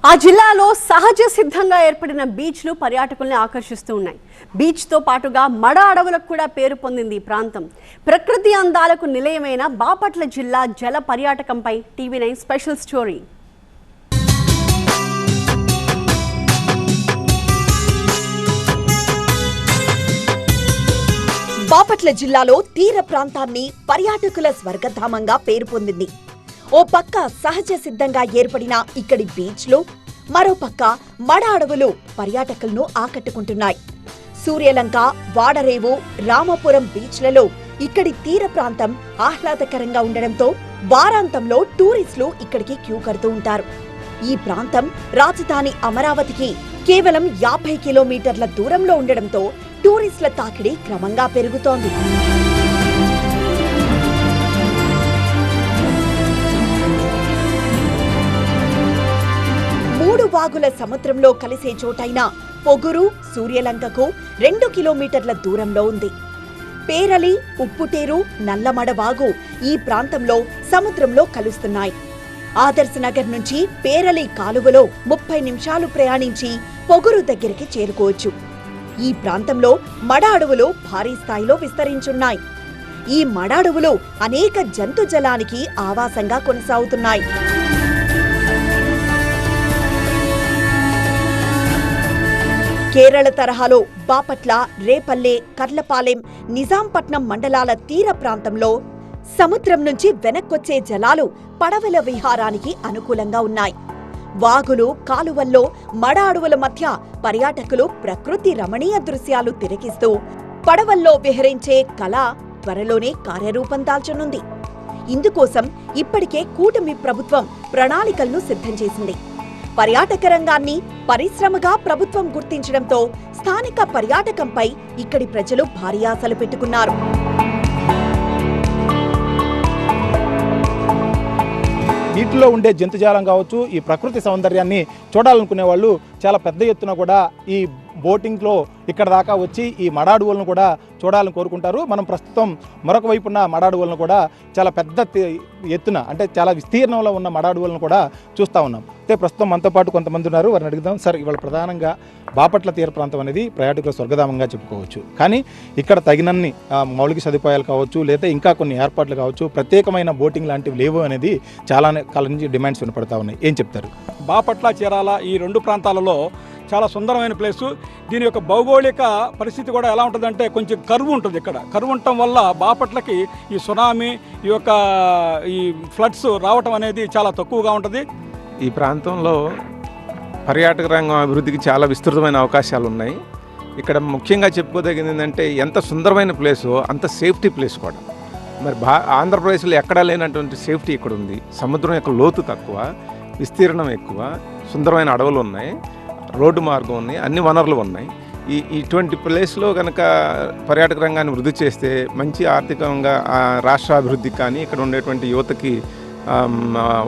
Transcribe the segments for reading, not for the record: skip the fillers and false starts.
ఆ జిల్లాలో సహజ సిద్ధంగా ఏర్పడిన బీచ్లు పర్యాటకుల్ని ఆకర్షిస్తూ ఉన్నాయి. బీచ్తో పాటుగా మడ అడవులకు కూడా పేరు పొందింది ఈ ప్రాంతం. ప్రకృతి అందాలకు నిలయమైన బాపట్ల జిల్లా జల పర్యాటకంపై టీవీ9 స్పెషల్ స్టోరీ. బాపట్ల జిల్లాలో తీర ప్రాంతాన్ని పర్యాటకుల స్వర్గధామంగా పేరు పొందింది. ఓ పక్క సహజ సిద్ధంగా ఏర్పడిన ఇక్కడి బీచ్లు, మరో పక్క మడ అడవులు పర్యాటకులను ఆకట్టుకుంటున్నాయి. సూర్యలంక, వాడరేవు, రామాపురం బీచ్లలో ఇక్కడి తీర ప్రాంతం ఆహ్లాదకరంగా ఉండడంతో వారాంతంలో టూరిస్టులు ఇక్కడికి క్యూ కడుతూ ఉంటారు. ఈ ప్రాంతం రాజధాని అమరావతికి కేవలం 50 కిలోమీటర్ల దూరంలో ఉండడంతో టూరిస్టుల తాకిడి క్రమంగా పెరుగుతోంది. మూడు వాగుల సముద్రంలో కలిసే చోటైన పొగురు సూర్యలంకకు 2 కిలోమీటర్ల దూరంలో ఉంది. పేరలి, ఉప్పుటేరు, నల్లమడ వాగు ఈ ప్రాంతంలో సముద్రంలో కలుస్తున్నాయి. ఆదర్శ్ నగర్ నుంచి పేరలి కాలువలో 30 నిమిషాలు ప్రయాణించి పొగురు దగ్గరికి చేరుకోవచ్చు. ఈ ప్రాంతంలో మడ అడవులు భారీ స్థాయిలో విస్తరించున్నాయి. ఈ మడ అడవులు అనేక జంతుజలానికి ఆవాసంగా కొనసాగుతున్నాయి. కేరళ తరహాలో బాపట్ల, రేపల్లె, కర్లపాలెం, నిజాంపట్నం మండలాల తీర ప్రాంతంలో సముద్రం నుంచి వెనక్కొచ్చే జలాలు పడవల విహారానికి అనుకూలంగా ఉన్నాయి. వాగులు, కాలువల్లో మడ అడవుల మధ్య పర్యాటకులు ప్రకృతి రమణీయ దృశ్యాలు తిలకిస్తూ పడవల్లో విహరించే కళ త్వరలోనే కార్యరూపం దాల్చనుంది. ఇందుకోసం ఇప్పటికే కూటమి ప్రభుత్వం ప్రణాళికలను సిద్ధం చేసింది. పర్యాటక రంగాన్ని పరిశ్రమగా ప్రభుత్వం గుర్తించడంతో స్థానిక పర్యాటకంపై ఇక్కడి ప్రజలు భారీ ఆశలు పెట్టుకున్నారు. వీటిలో ఉండే జంతుజాలం కావచ్చు, ఈ ప్రకృతి సౌందర్యాన్ని చూడాలనుకునే వాళ్ళు చాలా పెద్ద ఎత్తున కూడా ఈ బోటింగ్లో ఇక్కడ దాకా వచ్చి ఈ మడ అడవులను కూడా చూడాలని కోరుకుంటారు. మనం ప్రస్తుతం మరొక వైపున్న మడ అడవులను కూడా చాలా పెద్ద ఎత్తున, అంటే చాలా విస్తీర్ణంలో ఉన్న మడ అడవులను కూడా చూస్తూ ఉన్నాం. అయితే ప్రస్తుతం మనతో పాటు కొంతమంది ఉన్నారు, వారిని అడుగుదాం. సార్, ఇవాళ ప్రధానంగా బాపట్ల తీర ప్రాంతం అనేది ప్రయాణికుల స్వర్గధామంగా చెప్పుకోవచ్చు. కానీ ఇక్కడ తగినన్ని మౌలిక సదుపాయాలు కావచ్చు, లేదా ఇంకా కొన్ని ఏర్పాట్లు కావచ్చు, ప్రత్యేకమైన బోటింగ్ లాంటివి లేవు అనేది చాలా కాలం నుంచి డిమాండ్స్ వినపడతా ఉన్నాయి. ఏం చెప్తారు? బాపట్ల, చీరాల ఈ రెండు ప్రాంతాలలో చాలా సుందరమైన ప్లేసు. దీని యొక్క భౌగోళిక పరిస్థితి కూడా ఎలా ఉంటుందంటే కొంచెం కరువు ఉంటుంది. ఇక్కడ కరువు ఉండటం వల్ల బాపట్లకి ఈ సునామీ, ఈ ఫ్లడ్స్ రావటం అనేది చాలా తక్కువగా ఉంటుంది. ఈ ప్రాంతంలో పర్యాటక రంగం అభివృద్ధికి చాలా విస్తృతమైన అవకాశాలు ఉన్నాయి. ఇక్కడ ముఖ్యంగా చెప్పుకోదగింది ఏంటంటే ఎంత సుందరమైన ప్లేసు అంత సేఫ్టీ ప్లేస్ కూడా. మరి ఆంధ్రప్రదేశ్లో ఎక్కడా లేనటువంటి సేఫ్టీ ఇక్కడ ఉంది. సముద్రం యొక్క లోతు తక్కువ, విస్తీర్ణం ఎక్కువ, సుందరమైన అడవులు ఉన్నాయి, రోడ్డు మార్గం ఉన్నాయి, అన్ని వనరులు ఉన్నాయి. ఇటువంటి ప్లేస్లో కనుక పర్యాటక రంగాన్ని వృద్ధి చేస్తే మంచి ఆర్థికంగా రాష్ట్ర అభివృద్ధికి కానీ ఇక్కడ ఉండేటువంటి యువతకి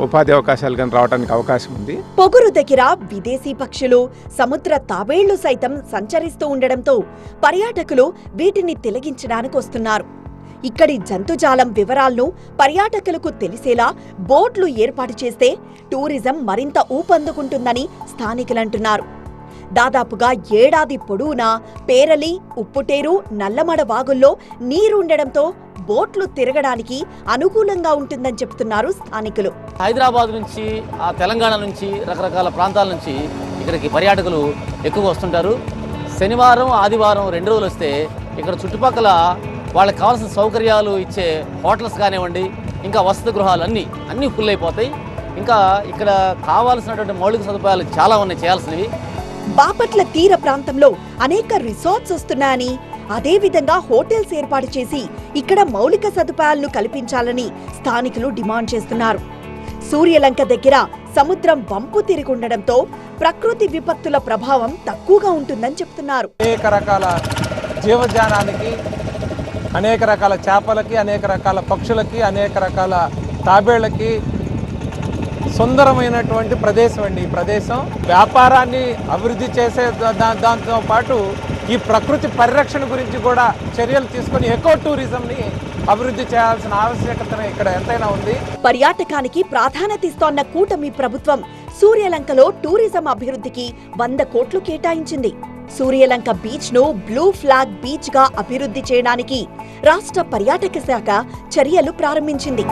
ఉపాధి అవకాశాలు కానీ రావడానికి అవకాశం ఉంది. పొగురు దగ్గర విదేశీ పక్షులు, సముద్ర తాబేళ్లు సైతం సంచరిస్తూ ఉండడంతో పర్యాటకులు వీటిని తిలకించడానికి వస్తున్నారు. ఇక్కడి జంతుజాలం వివరాలను పర్యాటకులకు తెలిసేలా బోట్లు ఏర్పాటు చేస్తే టూరిజం మరింత ఊపందుకుంటుందని స్థానికులంటున్నారు. దాదాపుగా ఏడాది పొడవునా పేరలి, ఉప్పుటేరు, నల్లమడ వాగుల్లో నీరుండడంతో బోట్లు తిరగడానికి అనుకూలంగా ఉంటుందని చెప్తున్నారు స్థానికులు. హైదరాబాద్ నుంచి, తెలంగాణ నుంచి, రకరకాల ప్రాంతాల నుంచి ఇక్కడికి పర్యాటకులు ఎక్కువగా వస్తుంటారు. శనివారం, ఆదివారం 2 రోజులు వస్తే ఇక్కడ చుట్టుపక్కల వాళ్ళకి కావాల్సిన సౌకర్యాలు ఇచ్చే హోటల్స్ కానివ్వండి, ఇంకా వసతి గృహాలు అన్నీ ఫుల్ అయిపోతాయి. ఇంకా ఇక్కడ కావాల్సినటువంటి మౌలిక సదుపాయాలు చాలా ఉన్నాయి చేయాల్సినవి. బాపట్ల తీర ప్రాంతంలో అనేక రిసార్ట్స్ వస్తున్నాయని, అదేవిధంగా హోటల్స్ ఏర్పాటు చేసి ఇక్కడ మౌలిక సదుపాయాలను కల్పించాలని స్థానికులు డిమాండ్ చేస్తున్నారు. సూర్యలంక దగ్గర సముద్రం వంపు తిరిగుండడంతో ప్రకృతి విపత్తుల ప్రభావం తక్కువగా ఉంటుందని చెప్తున్నారు. అనేక రకాల జీవజానానికి, అనేక రకాల చేపలకి, అనేక రకాల పక్షులకి, అనేక రకాల తాబేళ్లకి సుందరమైనటువంటి ప్రదేశం అండి. ఈ ప్రదేశం వ్యాపారాన్ని అభివృద్ధి చేసే దాంతో పాటు ఈ ప్రకృతి పరిరక్షణ గురించి కూడా చర్యలు తీసుకొని ఎకో టూరిజంని అభివృద్ధి చేయాల్సిన ఆవశ్యకత ఇక్కడ ఎంతైనా ఉంది. పర్యాటకానికి ప్రాధాన్యత ఇస్తోన్న కూటమి ప్రభుత్వం సూర్యలంకలో టూరిజం అభివృద్ధికి 100 కోట్లు కేటాయించింది. సూర్యలంక బీచ్ ను బ్లూ ఫ్లాగ్ బీచ్ గా అభివృద్ధి చేయడానికి రాష్ట్ర పర్యాటక శాఖ చర్యలు ప్రారంభించింది.